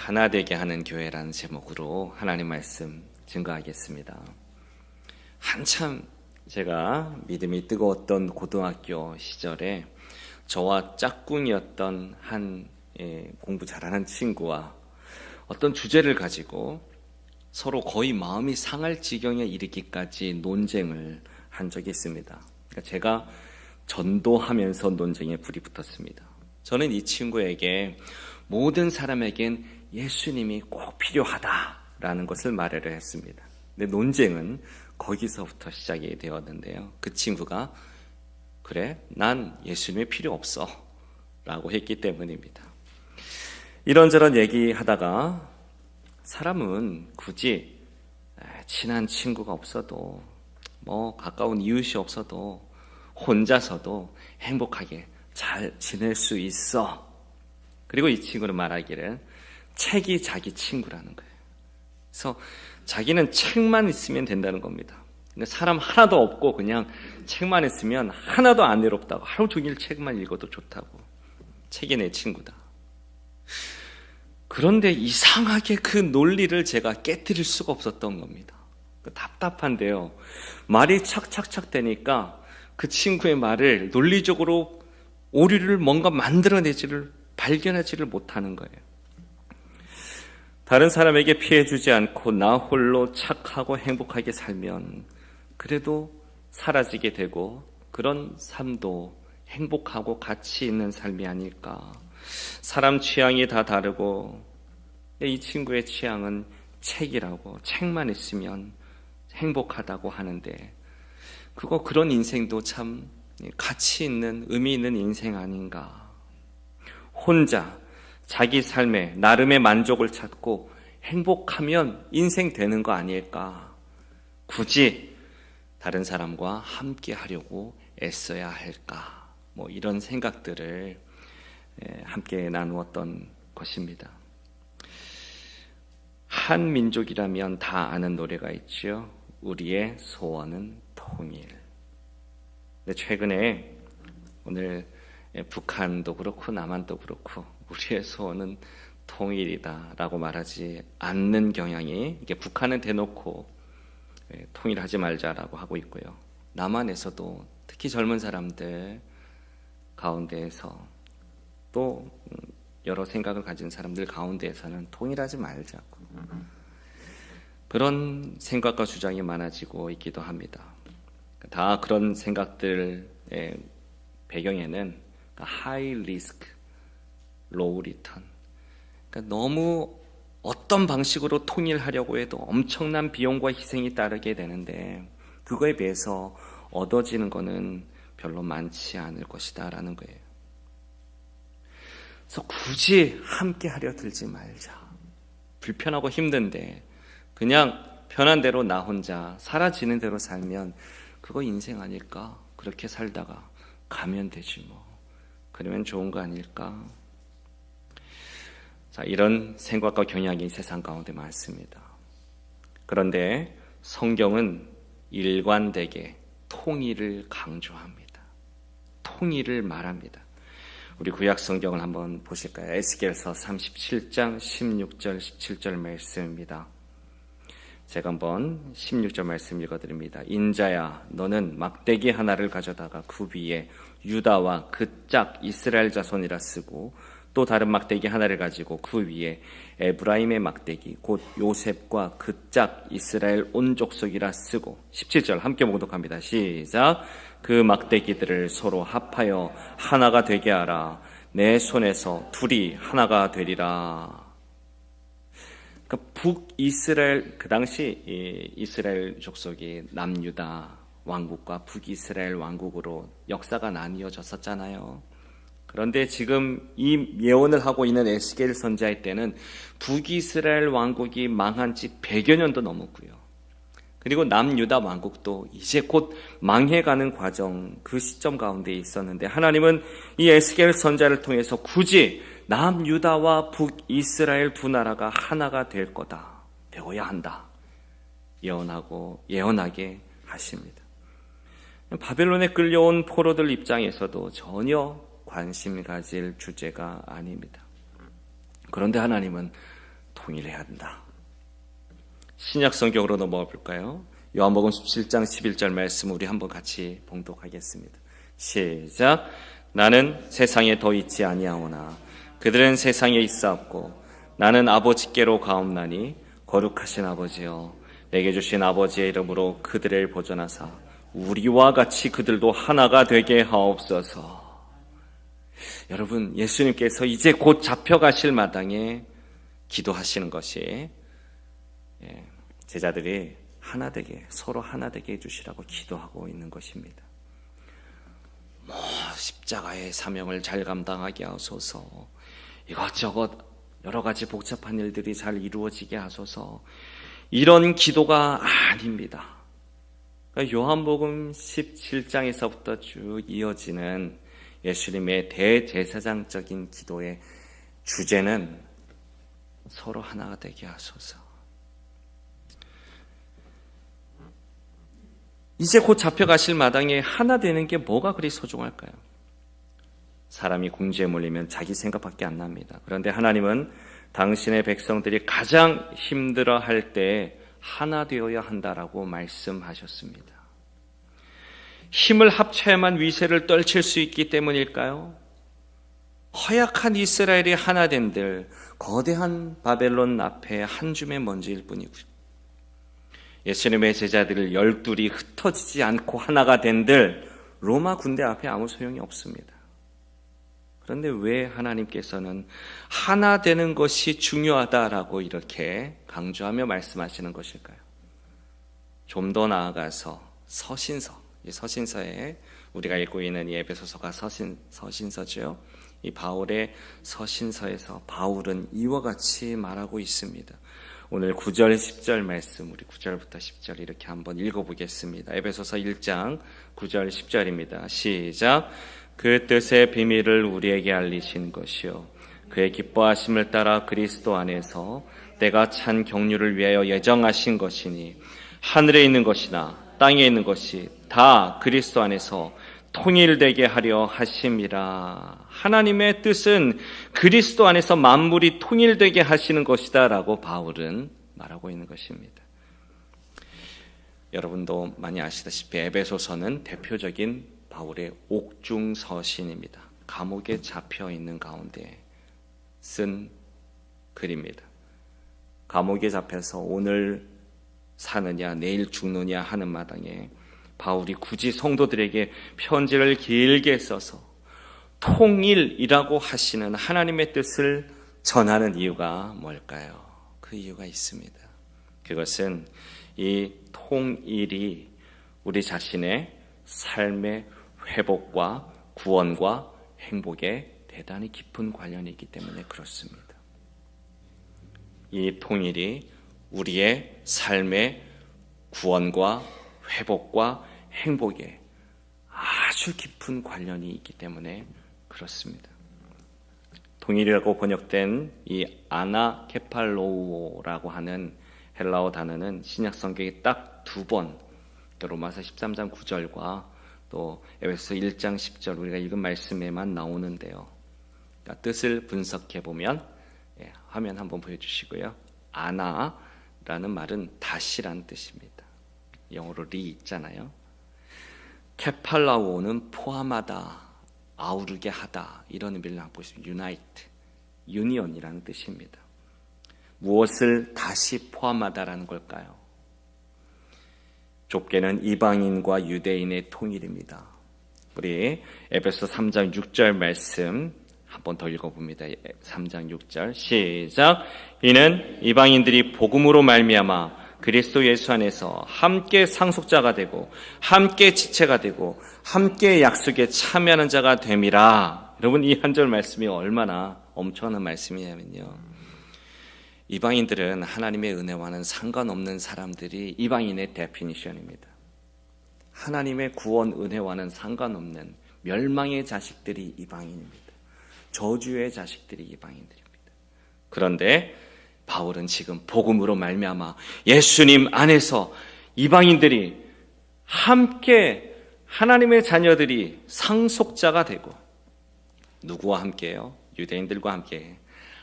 하나 되게 하는 교회라는 제목으로 하나님 말씀 증거하겠습니다. 한참 제가 믿음이 뜨거웠던 고등학교 시절에 저와 짝꿍이었던 한 공부 잘하는 친구와 어떤 주제를 가지고 서로 거의 마음이 상할 지경에 이르기까지 논쟁을 한 적이 있습니다. 그러니까 제가 전도하면서 논쟁에 불이 붙었습니다. 저는 이 친구에게 모든 사람에겐 예수님이 꼭 필요하다라는 것을 말을 했습니다. 근데 논쟁은 거기서부터 시작이 되었는데요. 그 친구가 그래, 난 예수님이 필요 없어 라고 했기 때문입니다. 이런저런 얘기하다가 사람은 굳이 친한 친구가 없어도 가까운 이웃이 없어도 혼자서도 행복하게 잘 지낼 수 있어. 그리고 이 친구는 말하기를 책이 자기 친구라는 거예요. 그래서 자기는 책만 있으면 된다는 겁니다. 사람 하나도 없고 그냥 책만 있으면 하나도 안 외롭다고, 하루 종일 책만 읽어도 좋다고, 책이 내 친구다. 그런데 이상하게 그 논리를 제가 깨뜨릴 수가 없었던 겁니다. 답답한데요, 말이 착착착 되니까 그 친구의 말을 논리적으로 오류를 뭔가 발견하지를 못하는 거예요. 다른 사람에게 피해 주지 않고 나 홀로 착하고 행복하게 살면 그래도 사라지게 되고, 그런 삶도 행복하고 가치 있는 삶이 아닐까. 사람 취향이 다 다르고 이 친구의 취향은 책이라고, 책만 있으면 행복하다고 하는데 그런 인생도 참 가치 있는, 의미 있는 인생 아닌가. 혼자 자기 삶에 나름의 만족을 찾고 행복하면 인생 되는 거 아닐까. 굳이 다른 사람과 함께 하려고 애써야 할까. 이런 생각들을 함께 나누었던 것입니다. 한 민족이라면 다 아는 노래가 있죠. 우리의 소원은 통일. 근데 최근에 오늘 북한도 그렇고 남한도 그렇고 우리의 소원은 통일이다라고 말하지 않는 경향이, 이게 북한은 대놓고 통일하지 말자라고 하고 있고요. 남한에서도 특히 젊은 사람들 가운데에서 또 여러 생각을 가진 사람들 가운데에서는 통일하지 말자고, 그런 생각과 주장이 많아지고 있기도 합니다. 다 그런 생각들의 배경에는 high risk, low return, 그러니까 너무 어떤 방식으로 통일하려고 해도 엄청난 비용과 희생이 따르게 되는데 그거에 비해서 얻어지는 거는 별로 많지 않을 것이다 라는 거예요. 그래서 굳이 함께 하려 들지 말자. 불편하고 힘든데 그냥 편한 대로 나 혼자 사라지는 대로 살면 그거 인생 아닐까? 그렇게 살다가 가면 되지 뭐. 그러면 좋은 거 아닐까? 자, 이런 생각과 경향이 세상 가운데 많습니다. 그런데 성경은 일관되게 통일을 강조합니다. 통일을 말합니다. 우리 구약 성경을 한번 보실까요? 에스겔서 37장 16절 17절 말씀입니다. 제가 한번 16절 말씀 읽어드립니다. 인자야, 너는 막대기 하나를 가져다가 그 위에 유다와 그 짝 이스라엘 자손이라 쓰고, 또 다른 막대기 하나를 가지고 그 위에 에브라임의 막대기 곧 요셉과 그 짝 이스라엘 온 족속이라 쓰고, 17절 함께 봉독합니다. 시작. 그 막대기들을 서로 합하여 하나가 되게 하라. 내 손에서 둘이 하나가 되리라. 그러니까 북이스라엘, 그 당시 이스라엘 족속이 남유다 왕국과 북이스라엘 왕국으로 역사가 나뉘어졌었잖아요. 그런데 지금 이 예언을 하고 있는 에스겔 선지자의 때는 북이스라엘 왕국이 망한 지 100여 년도 넘었고요. 그리고 남유다 왕국도 이제 곧 망해가는 과정, 그 시점 가운데 있었는데 하나님은 이 에스겔 선지자를 통해서 굳이 남유다와 북이스라엘 두 나라가 하나가 될 거다, 되어야 한다, 예언하게 하십니다. 바벨론에 끌려온 포로들 입장에서도 전혀 관심 가질 주제가 아닙니다. 그런데 하나님은 통일해야 한다. 신약 성경으로 넘어가 볼까요? 요한복음 17장 11절 말씀 우리 한번 같이 봉독하겠습니다. 시작. 나는 세상에 더 있지 아니하오나 그들은 세상에 있사옵고 나는 아버지께로 가옵나니 거룩하신 아버지여 내게 주신 아버지의 이름으로 그들을 보존하사 우리와 같이 그들도 하나가 되게 하옵소서. 여러분, 예수님께서 이제 곧 잡혀가실 마당에 기도하시는 것이 제자들이 하나 되게, 서로 하나 되게 해주시라고 기도하고 있는 것입니다. 십자가의 사명을 잘 감당하게 하소서, 이것저것 여러 가지 복잡한 일들이 잘 이루어지게 하소서, 이런 기도가 아닙니다. 그러니까 요한복음 17장에서부터 쭉 이어지는 예수님의 대제사장적인 기도의 주제는 서로 하나가 되게 하소서. 이제 곧 잡혀가실 마당에 하나 되는 게 뭐가 그리 소중할까요? 사람이 궁지에 몰리면 자기 생각밖에 안 납니다. 그런데 하나님은 당신의 백성들이 가장 힘들어할 때 하나 되어야 한다라고 말씀하셨습니다. 힘을 합쳐야만 위세를 떨칠 수 있기 때문일까요? 허약한 이스라엘이 하나 된들 거대한 바벨론 앞에 한 줌의 먼지일 뿐이고요. 예수님의 제자들을 12이 흩어지지 않고 하나가 된들 로마 군대 앞에 아무 소용이 없습니다. 그런데 왜 하나님께서는 하나 되는 것이 중요하다라고 이렇게 강조하며 말씀하시는 것일까요? 좀 더 나아가서 서신서, 이 서신서에 우리가 읽고 있는 이 에베소서가 서신서죠. 이 바울의 서신서에서 바울은 이와 같이 말하고 있습니다. 오늘 9절 10절 말씀, 우리 9절부터 10절 이렇게 한번 읽어보겠습니다. 에베소서 1장 9절 10절입니다. 시작. 그 뜻의 비밀을 우리에게 알리신 것이요 그의 기뻐하심을 따라 그리스도 안에서 때가 찬 경륜을 위하여 예정하신 것이니 하늘에 있는 것이나 땅에 있는 것이 다 그리스도 안에서 통일되게 하려 하심이라. 하나님의 뜻은 그리스도 안에서 만물이 통일되게 하시는 것이다 라고 바울은 말하고 있는 것입니다. 여러분도 많이 아시다시피 에베소서는 대표적인 바울의 옥중서신입니다. 감옥에 잡혀 있는 가운데 쓴 글입니다. 감옥에 잡혀서 오늘 사느냐 내일 죽느냐 하는 마당에 바울이 굳이 성도들에게 편지를 길게 써서 통일이라고 하시는 하나님의 뜻을 전하는 이유가 뭘까요? 그 이유가 있습니다. 그것은 이 통일이 우리 자신의 삶의 회복과 구원과 행복에 대단히 깊은 관련이 있기 때문에 그렇습니다. 이 통일이 우리의 삶의 구원과 회복과 행복에 아주 깊은 관련이 있기 때문에 그렇습니다. 통일이라고 번역된 이 아나케팔로우라고 하는 헬라어 단어는 신약 성경에 딱 2번, 로마서 13장 9절과 또 에베소서 1장 10절 우리가 읽은 말씀에만 나오는데요. 그러니까 뜻을 분석해 보면 화면 한번 보여주시고요. 아나라는 말은 다시란 뜻입니다. 영어로 리 있잖아요. 케팔라오는 포함하다, 아우르게 하다 이런 의미를 갖고 있습니다. unite, union이라는 뜻입니다. 무엇을 다시 포함하다라는 걸까요? 좁게는 이방인과 유대인의 통일입니다. 우리 에베소 3장 6절 말씀 한 번 더 읽어봅니다. 3장 6절 시작. 이는 이방인들이 복음으로 말미암아 그리스도 예수 안에서 함께 상속자가 되고 함께 지체가 되고 함께 약속에 참여하는 자가 됨이라. 여러분 이 한 절 말씀이 얼마나 엄청난 말씀이냐면요. 이방인들은 하나님의 은혜와는 상관없는 사람들이 이방인의 데피니션입니다. 하나님의 구원 은혜와는 상관없는 멸망의 자식들이 이방인입니다. 저주의 자식들이 이방인들입니다. 그런데 바울은 지금 복음으로 말미암아 예수님 안에서 이방인들이 함께 하나님의 자녀들이 상속자가 되고 누구와 함께요? 유대인들과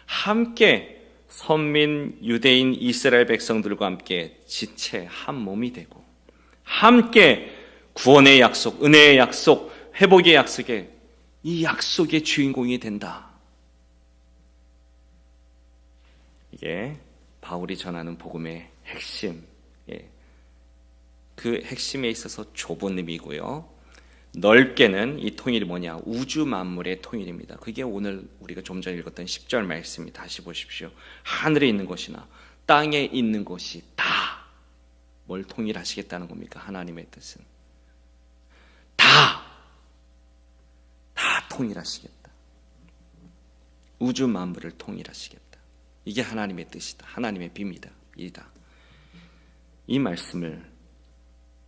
함께 선민 유대인 이스라엘 백성들과 함께 지체 한 몸이 되고 함께 구원의 약속, 은혜의 약속, 회복의 약속에 이 약속의 주인공이 된다. 이게 바울이 전하는 복음의 핵심, 그 핵심에 있어서 좁은 의미고요. 넓게는 이 통일이 뭐냐? 우주 만물의 통일입니다. 그게 오늘 우리가 좀 전에 읽었던 10절 말씀이 다시 보십시오. 하늘에 있는 것이나 땅에 있는 것이 다 뭘 통일하시겠다는 겁니까? 하나님의 뜻은 다 통일하시겠다. 우주 만물을 통일하시겠다. 이게 하나님의 뜻이다. 하나님의 비밀이다. 이 말씀을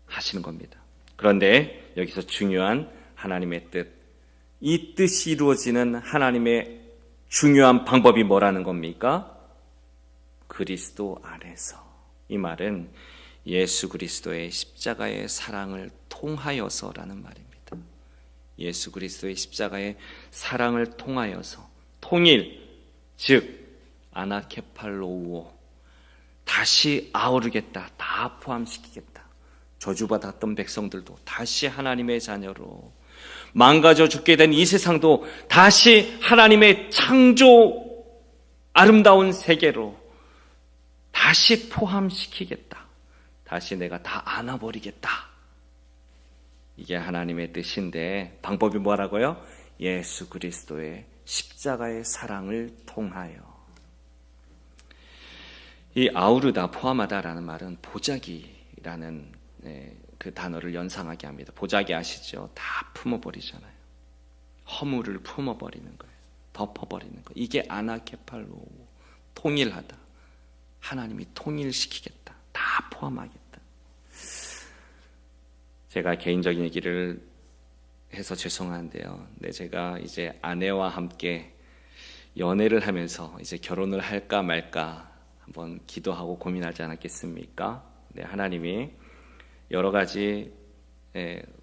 하시는 겁니다. 그런데 여기서 중요한 하나님의 뜻, 이 뜻이 이루어지는 하나님의 중요한 방법이 뭐라는 겁니까? 그리스도 안에서. 이 말은 예수 그리스도의 십자가의 사랑을 통하여서라는 말입니다. 예수 그리스도의 십자가의 사랑을 통하여서 통일, 즉 아나케팔로우오, 다시 아우르겠다, 다 포함시키겠다. 저주받았던 백성들도 다시 하나님의 자녀로, 망가져 죽게 된 이 세상도 다시 하나님의 창조 아름다운 세계로 다시 포함시키겠다. 다시 내가 다 안아버리겠다. 이게 하나님의 뜻인데 방법이 뭐라고요? 예수 그리스도의 십자가의 사랑을 통하여. 이 아우르다, 포함하다라는 말은 보자기라는 그 단어를 연상하게 합니다. 보자기 아시죠? 다 품어버리잖아요. 허물을 품어버리는 거예요. 덮어버리는 거예요. 이게 아나케팔로, 통일하다. 하나님이 통일시키겠다. 다 포함하겠다. 제가 개인적인 얘기를 해서 죄송한데요. 네, 제가 이제 아내와 함께 연애를 하면서 이제 결혼을 할까 말까 한번 기도하고 고민하지 않았겠습니까? 네, 하나님이 여러 가지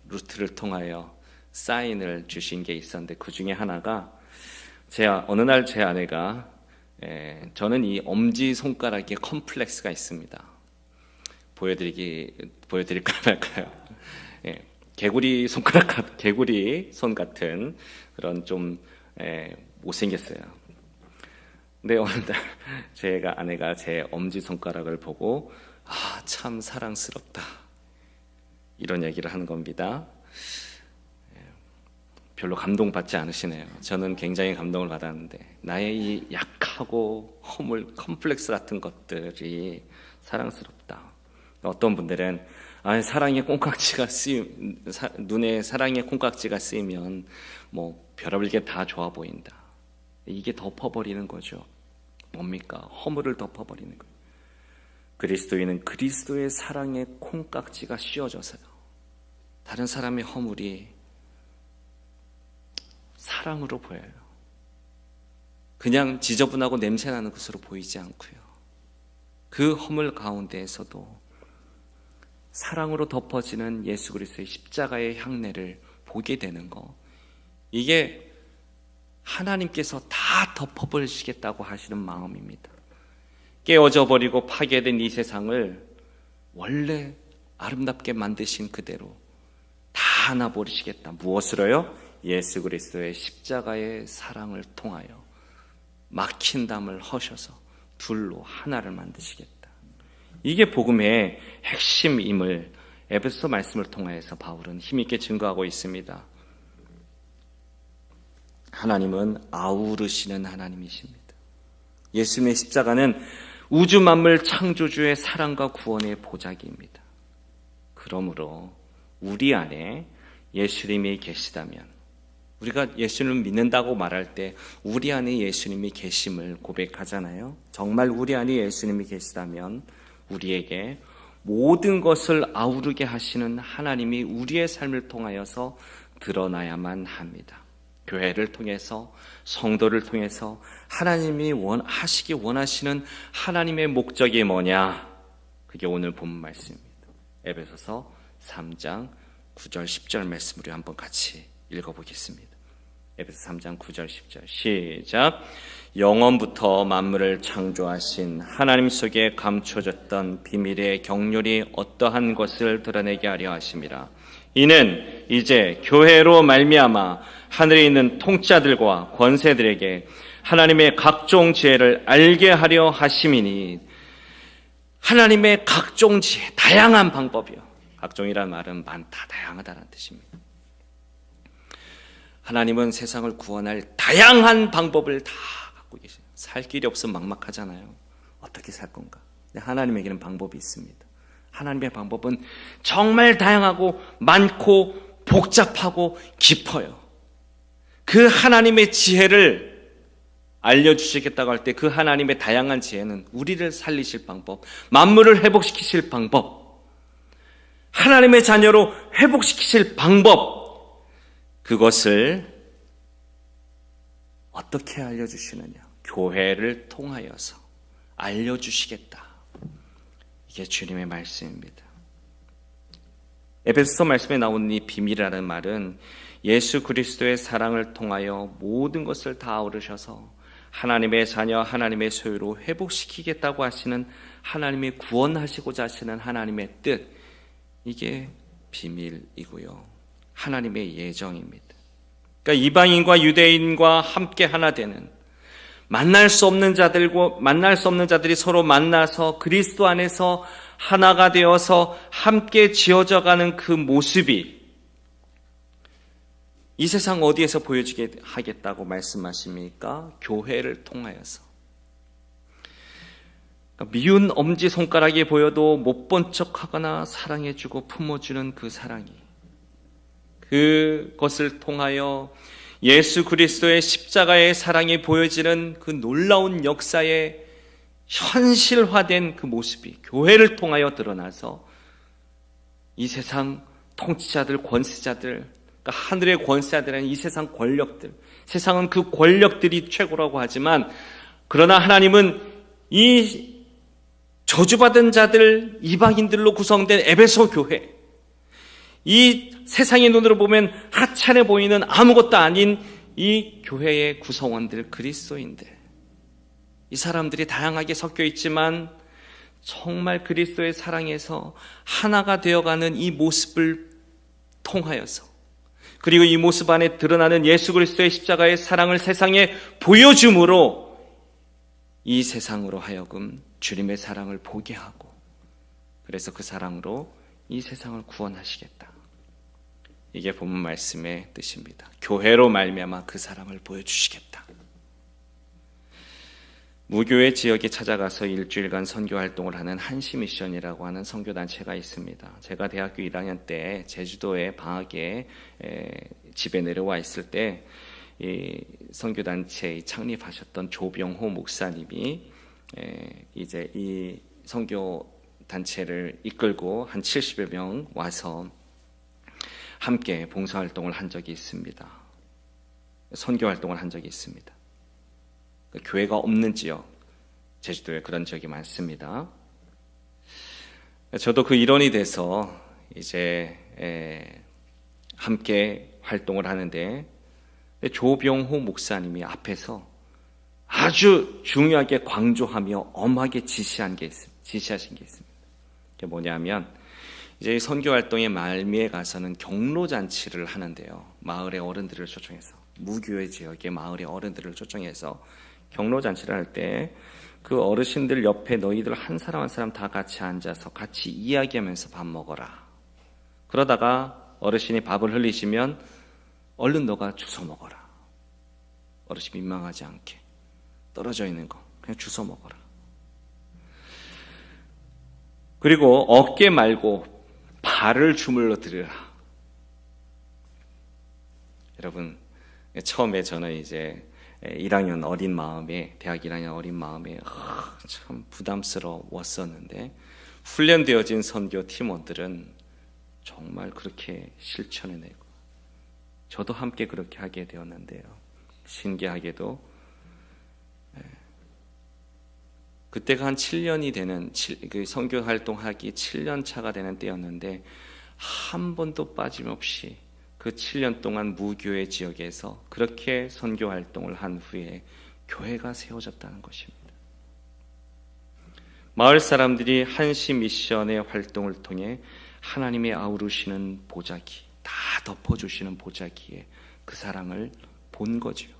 루트를 통하여 사인을 주신 게 있었는데 그 중에 하나가 어느 날 제 아내가 저는 이 엄지손가락에 컴플렉스가 있습니다. 보여드릴까 말까요? 개구리 손 같은 그런 좀 못생겼어요. 근데 어느 날 아내가 제 엄지손가락을 보고 참 사랑스럽다 이런 얘기를 하는 겁니다. 별로 감동받지 않으시네요. 저는 굉장히 감동을 받았는데 나의 이 약하고 허물, 컴플렉스 같은 것들이 사랑스럽다. 어떤 분들은 사랑의 콩깍지가 눈에 사랑의 콩깍지가 쓰이면 뭐 별의별 게 다 좋아 보인다. 이게 덮어버리는 거죠. 뭡니까? 허물을 덮어버리는 거예요. 그리스도인은 그리스도의 사랑의 콩깍지가 씌워져서요. 다른 사람의 허물이 사랑으로 보여요. 그냥 지저분하고 냄새나는 것으로 보이지 않고요. 그 허물 가운데에서도 사랑으로 덮어지는 예수 그리스도의 십자가의 향내를 보게 되는 거, 이게 하나님께서 다 덮어버리시겠다고 하시는 마음입니다. 깨어져 버리고 파괴된 이 세상을 원래 아름답게 만드신 그대로 다 안아버리시겠다. 무엇으로요? 예수 그리스도의 십자가의 사랑을 통하여 막힌 담을 허셔서 둘로 하나를 만드시겠다. 이게 복음의 핵심임을 에베소 말씀을 통해서 바울은 힘있게 증거하고 있습니다. 하나님은 아우르시는 하나님이십니다. 예수님의 십자가는 우주 만물 창조주의 사랑과 구원의 보자기입니다. 그러므로 우리 안에 예수님이 계시다면, 우리가 예수님을 믿는다고 말할 때 우리 안에 예수님이 계심을 고백하잖아요. 정말 우리 안에 예수님이 계시다면 우리에게 모든 것을 아우르게 하시는 하나님이 우리의 삶을 통하여서 드러나야만 합니다. 교회를 통해서, 성도를 통해서 하나님이 하시기 원하시는 하나님의 목적이 뭐냐? 그게 오늘 본문 말씀입니다. 에베소서 3장 9절 10절 말씀으로 한번 같이 읽어보겠습니다. 에베소 3장 9절 10절 시작. 영원부터 만물을 창조하신 하나님 속에 감춰졌던 비밀의 경륜이 어떠한 것을 드러내게 하려 하심이라. 이는 이제 교회로 말미암아 하늘에 있는 통치자들과 권세들에게 하나님의 각종 지혜를 알게 하려 하심이니. 하나님의 각종 지혜, 다양한 방법이요. 각종이란 말은 많다, 다양하다는 뜻입니다. 하나님은 세상을 구원할 다양한 방법을 다 갖고 계세요. 살 길이 없으면 막막하잖아요. 어떻게 살 건가? 근데 하나님에게는 방법이 있습니다. 하나님의 방법은 정말 다양하고 많고 복잡하고 깊어요. 그 하나님의 지혜를 알려주시겠다고 할 때 그 하나님의 다양한 지혜는 우리를 살리실 방법, 만물을 회복시키실 방법, 하나님의 자녀로 회복시키실 방법, 그것을 어떻게 알려주시느냐? 교회를 통하여서 알려주시겠다. 이게 주님의 말씀입니다. 에베소서 말씀에 나오는 이 비밀이라는 말은 예수 그리스도의 사랑을 통하여 모든 것을 다 얻으셔서 하나님의 자녀, 하나님의 소유로 회복시키겠다고 하시는 하나님의 구원하시고자 하시는 하나님의 뜻, 이게 비밀이고요. 하나님의 예정입니다. 그러니까 이방인과 유대인과 함께 하나 되는, 만날 수 없는 자들이 서로 만나서 그리스도 안에서 하나가 되어서 함께 지어져 가는 그 모습이 이 세상 어디에서 보여지게 하겠다고 말씀하십니까? 교회를 통하여서. 미운 엄지손가락이 보여도 못 본 척하거나 사랑해주고 품어주는 그 사랑이, 그것을 통하여 예수 그리스도의 십자가의 사랑이 보여지는 그 놀라운 역사의 현실화된 그 모습이 교회를 통하여 드러나서 이 세상 통치자들, 권세자들, 그러니까 하늘의 권세자들은 이 세상 권력들, 세상은 그 권력들이 최고라고 하지만, 그러나 하나님은 이 저주받은 자들, 이방인들로 구성된 에베소 교회, 이 세상의 눈으로 보면 하찮아 보이는 아무것도 아닌 이 교회의 구성원들, 그리스도인들, 이 사람들이 다양하게 섞여 있지만 정말 그리스도의 사랑에서 하나가 되어가는 이 모습을 통하여서, 그리고 이 모습 안에 드러나는 예수 그리스도의 십자가의 사랑을 세상에 보여줌으로 이 세상으로 하여금 주님의 사랑을 보게 하고, 그래서 그 사랑으로 이 세상을 구원하시겠다. 이게 본문 말씀의 뜻입니다. 교회로 말미암아 그 사랑을 보여주시겠다. 무교회 지역에 찾아가서 일주일간 선교 활동을 하는 한시미션이라고 하는 선교단체가 있습니다. 제가 대학교 1학년 때 제주도에 방학에 집에 내려와 있을 때 이 선교단체 창립하셨던 조병호 목사님이 이제 이 선교단체를 이끌고 한 70여 명 와서 함께 봉사활동을 한 적이 있습니다. 선교활동을 한 적이 있습니다. 교회가 없는 지역, 제주도에 그런 지역이 많습니다. 저도 그 일원이 돼서 이제 함께 활동을 하는데, 조병호 목사님이 앞에서 아주 중요하게 강조하며 엄하게 지시하신 게 있습니다. 그게 뭐냐면, 이제 선교 활동의 말미에 가서는 경로잔치를 하는데요. 마을의 어른들을 초청해서, 무교회 지역의 마을의 어른들을 초청해서 경로잔치를 할 때 그 어르신들 옆에 너희들 한 사람 한 사람 다 같이 앉아서 같이 이야기하면서 밥 먹어라. 그러다가 어르신이 밥을 흘리시면 얼른 너가 주워 먹어라. 어르신 민망하지 않게 떨어져 있는 거 그냥 주워 먹어라. 그리고 어깨 말고 발을 주물러 드리라. 여러분, 처음에 저는 이제 1학년 어린 마음에, 대학 1학년 어린 마음에 참 부담스러웠었는데, 훈련되어진 선교 팀원들은 정말 그렇게 실천해내고, 저도 함께 그렇게 하게 되었는데요. 신기하게도 그때가 한 7년이 되는, 그 선교 활동하기 7년 차가 되는 때였는데, 한 번도 빠짐없이 그 7년 동안 무교회 지역에서 그렇게 선교 활동을 한 후에 교회가 세워졌다는 것입니다. 마을 사람들이 한시 미션의 활동을 통해 하나님의 아우르시는 보자기, 다 덮어주시는 보자기에 그 사랑을 본 거지요.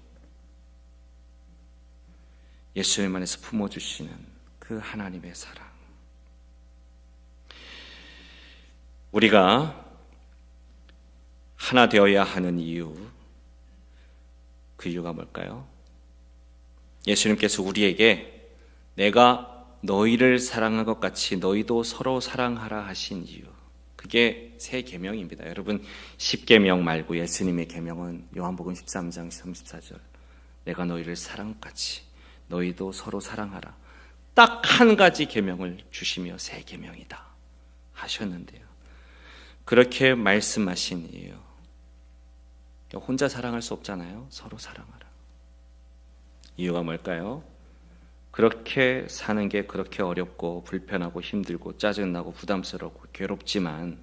예수님 안에서 품어주시는 그 하나님의 사랑. 우리가 하나 되어야 하는 이유, 그 이유가 뭘까요? 예수님께서 우리에게 내가 너희를 사랑한 것 같이 너희도 서로 사랑하라 하신 이유, 그게 새 계명입니다. 여러분, 10계명 말고 예수님의 계명은 요한복음 13장 34절, 내가 너희를 사랑한 것 같이 너희도 서로 사랑하라. 딱 한 가지 계명을 주시며 새 계명이다 하셨는데요, 그렇게 말씀하신 이유, 혼자 사랑할 수 없잖아요. 서로 사랑하라. 이유가 뭘까요? 그렇게 사는 게 그렇게 어렵고 불편하고 힘들고 짜증나고 부담스럽고 괴롭지만,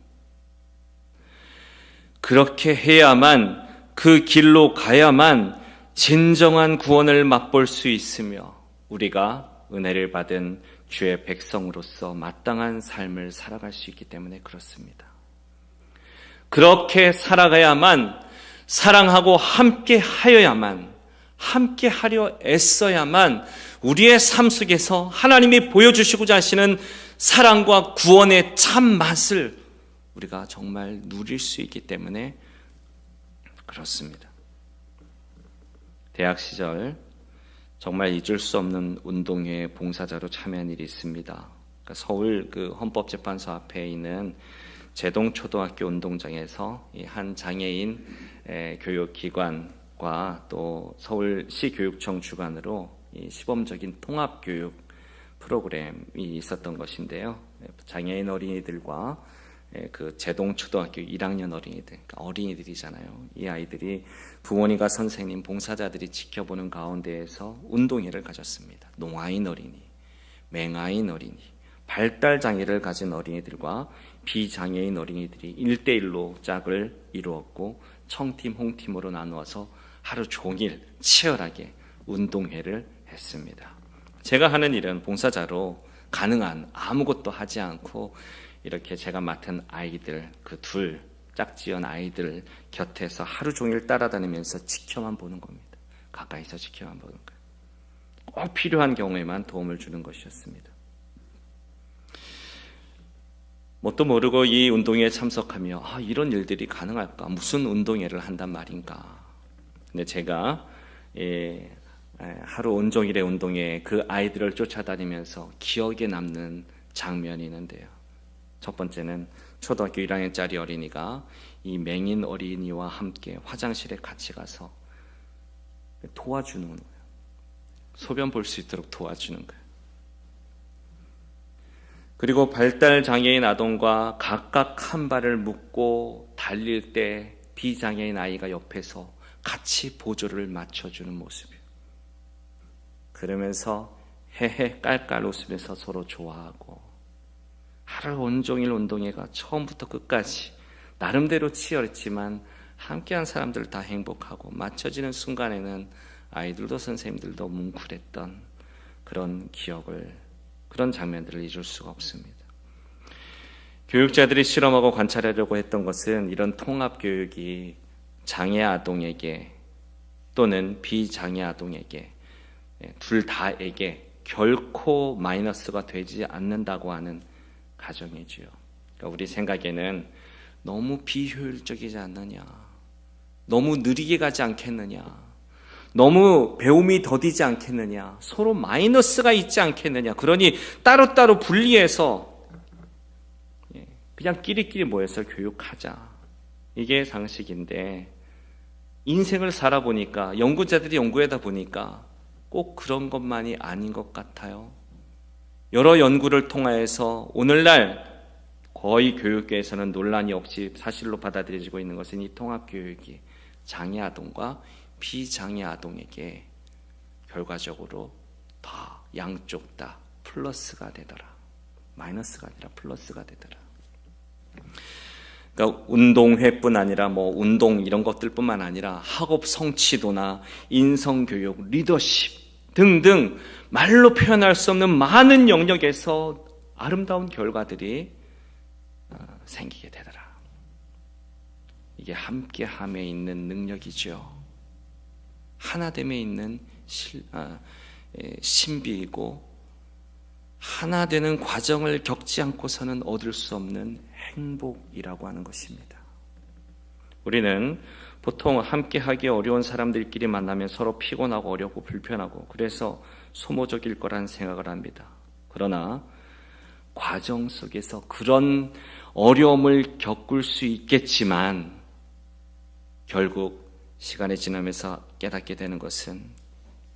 그렇게 해야만, 그 길로 가야만 진정한 구원을 맛볼 수 있으며 우리가 은혜를 받은 주의 백성으로서 마땅한 삶을 살아갈 수 있기 때문에 그렇습니다. 그렇게 살아가야만, 사랑하고 함께 하여야만, 함께 하려 애써야만 우리의 삶 속에서 하나님이 보여주시고자 하시는 사랑과 구원의 참 맛을 우리가 정말 누릴 수 있기 때문에 그렇습니다. 대학 시절 정말 잊을 수 없는 운동회 봉사자로 참여한 일이 있습니다. 그러니까 서울 그 헌법재판소 앞에 있는 제동초등학교 운동장에서 한 장애인 교육기관과 또 서울시 교육청 주관으로 시범적인 통합교육 프로그램이 있었던 것인데요. 장애인 어린이들과 그 제동초등학교 1학년 어린이들, 그러니까 어린이들이잖아요. 이 아이들이 부모님과 선생님, 봉사자들이 지켜보는 가운데에서 운동회를 가졌습니다. 농아인 어린이, 맹아인 어린이, 발달장애를 가진 어린이들과 비장애인 어린이들이 1대1로 짝을 이루었고 청팀, 홍팀으로 나누어서 하루 종일 치열하게 운동회를 했습니다. 제가 하는 일은 봉사자로 가능한 아무것도 하지 않고 이렇게 제가 맡은 아이들, 그 둘 짝지연 아이들 곁에서 하루 종일 따라다니면서 지켜만 보는 겁니다. 가까이서 지켜만 보는 거예요. 꼭 필요한 경우에만 도움을 주는 것이었습니다. 뭣도 모르고 이 운동회에 참석하며 이런 일들이 가능할까? 무슨 운동회를 한단 말인가? 근데 제가 하루 온종일의 운동회에 그 아이들을 쫓아다니면서 기억에 남는 장면이 있는데요. 첫 번째는 초등학교 1학년짜리 어린이가 이 맹인 어린이와 함께 화장실에 같이 가서 도와주는 거예요. 소변 볼 수 있도록 도와주는 거예요. 그리고 발달장애인 아동과 각각 한 발을 묶고 달릴 때 비장애인 아이가 옆에서 같이 보조를 맞춰주는 모습이에요. 그러면서 헤헤 깔깔 웃으면서 서로 좋아하고, 하루 온종일 운동회가 처음부터 끝까지 나름대로 치열했지만 함께한 사람들 다 행복하고, 맞춰지는 순간에는 아이들도 선생님들도 뭉클했던 그런 기억을, 그런 장면들을 잊을 수가 없습니다. 교육자들이 실험하고 관찰하려고 했던 것은 이런 통합교육이 장애 아동에게 또는 비장애 아동에게 둘 다에게 결코 마이너스가 되지 않는다고 하는 가정이지요. 그러니까 우리 생각에는 너무 비효율적이지 않느냐, 너무 느리게 가지 않겠느냐, 너무 배움이 더디지 않겠느냐, 서로 마이너스가 있지 않겠느냐, 그러니 따로따로 분리해서 그냥 끼리끼리 모여서 교육하자, 이게 상식인데 인생을 살아보니까, 연구자들이 연구하다 보니까 꼭 그런 것만이 아닌 것 같아요. 여러 연구를 통하여서 오늘날 거의 교육계에서는 논란이 없이 사실로 받아들여지고 있는 것은 이 통합교육이 장애 아동과 비장애 아동에게 결과적으로 다 양쪽 다 플러스가 되더라. 마이너스가 아니라 플러스가 되더라. 그러니까 운동회뿐 아니라 뭐 운동 이런 것들뿐만 아니라 학업 성취도나 인성교육, 리더십 등등 말로 표현할 수 없는 많은 영역에서 아름다운 결과들이 생기게 되더라. 이게 함께함에 있는 능력이죠. 하나됨에 있는 신비이고, 하나 되는 과정을 겪지 않고서는 얻을 수 없는 행복이라고 하는 것입니다. 우리는 보통 함께하기 어려운 사람들끼리 만나면 서로 피곤하고 어렵고 불편하고 그래서 소모적일 거란 생각을 합니다. 그러나 과정 속에서 그런 어려움을 겪을 수 있겠지만 결국 시간이 지나면서 깨닫게 되는 것은,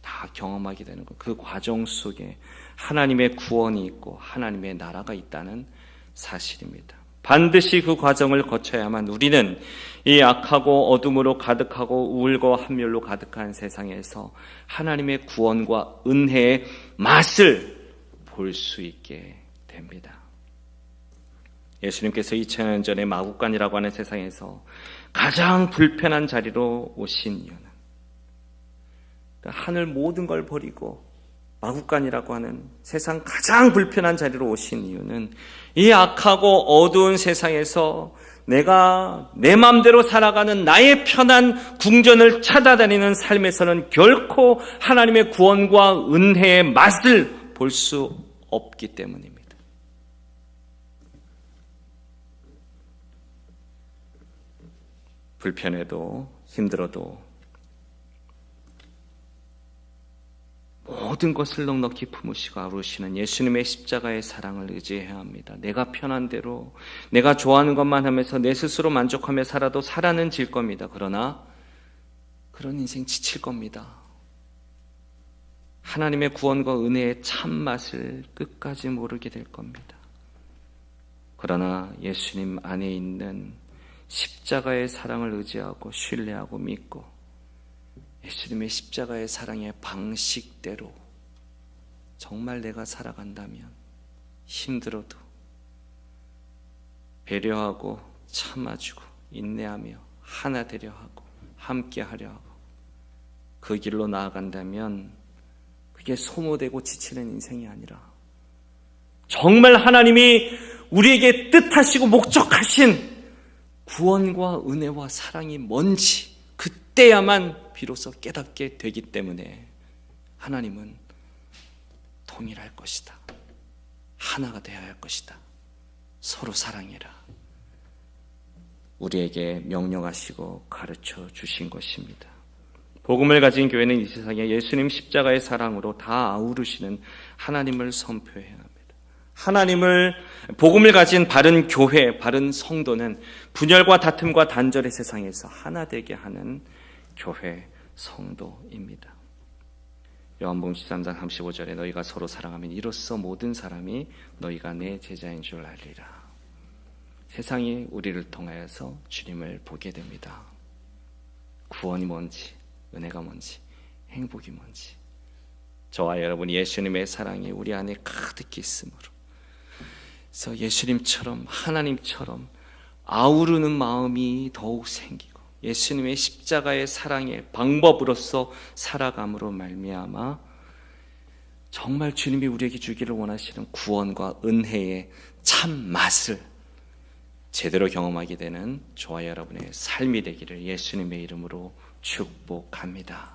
다 경험하게 되는 것, 그 과정 속에 하나님의 구원이 있고 하나님의 나라가 있다는 사실입니다. 반드시 그 과정을 거쳐야만 우리는 이 악하고 어둠으로 가득하고 우울과 함멸로 가득한 세상에서 하나님의 구원과 은혜의 맛을 볼 수 있게 됩니다. 예수님께서 2000년 전에 마국간이라고 하는 세상에서 가장 불편한 자리로 오신 이유는, 하늘 모든 걸 버리고 마국간이라고 하는 세상 가장 불편한 자리로 오신 이유는, 이 악하고 어두운 세상에서 내가 내 마음대로 살아가는 나의 편한 궁전을 찾아다니는 삶에서는 결코 하나님의 구원과 은혜의 맛을 볼 수 없기 때문입니다. 불편해도 힘들어도 모든 것을 넉넉히 품으시고 아우르시는 예수님의 십자가의 사랑을 의지해야 합니다. 내가 편한 대로 내가 좋아하는 것만 하면서 내 스스로 만족하며 살아도 살아는 질 겁니다. 그러나 그런 인생 지칠 겁니다. 하나님의 구원과 은혜의 참맛을 끝까지 모르게 될 겁니다. 그러나 예수님 안에 있는 십자가의 사랑을 의지하고 신뢰하고 믿고 예수님의 십자가의 사랑의 방식대로 정말 내가 살아간다면 힘들어도 배려하고 참아주고 인내하며 하나 되려 하고 함께하려 하고 그 길로 나아간다면 그게 소모되고 지치는 인생이 아니라 정말 하나님이 우리에게 뜻하시고 목적하신 구원과 은혜와 사랑이 뭔지 그때야만 비로소 깨닫게 되기 때문에 하나님은 통일할 것이다. 하나가 되어야 할 것이다. 서로 사랑해라. 우리에게 명령하시고 가르쳐 주신 것입니다. 복음을 가진 교회는 이 세상에 예수님 십자가의 사랑으로 다 아우르시는 하나님을 선포해야 합니다. 복음을 가진 바른 교회, 바른 성도는 분열과 다툼과 단절의 세상에서 하나 되게 하는 교회, 성도입니다. 요한복음 13장 35절에 너희가 서로 사랑하면 이로써 모든 사람이 너희가 내 제자인 줄 알리라. 세상이 우리를 통하여서 주님을 보게 됩니다. 구원이 뭔지, 은혜가 뭔지, 행복이 뭔지, 저와 여러분 예수님의 사랑이 우리 안에 가득히 있으므로, 그래서 예수님처럼 하나님처럼 아우르는 마음이 더욱 생기고 예수님의 십자가의 사랑의 방법으로서 살아감으로 말미암아 정말 주님이 우리에게 주기를 원하시는 구원과 은혜의 참 맛을 제대로 경험하게 되는 저와 여러분의 삶이 되기를 예수님의 이름으로 축복합니다.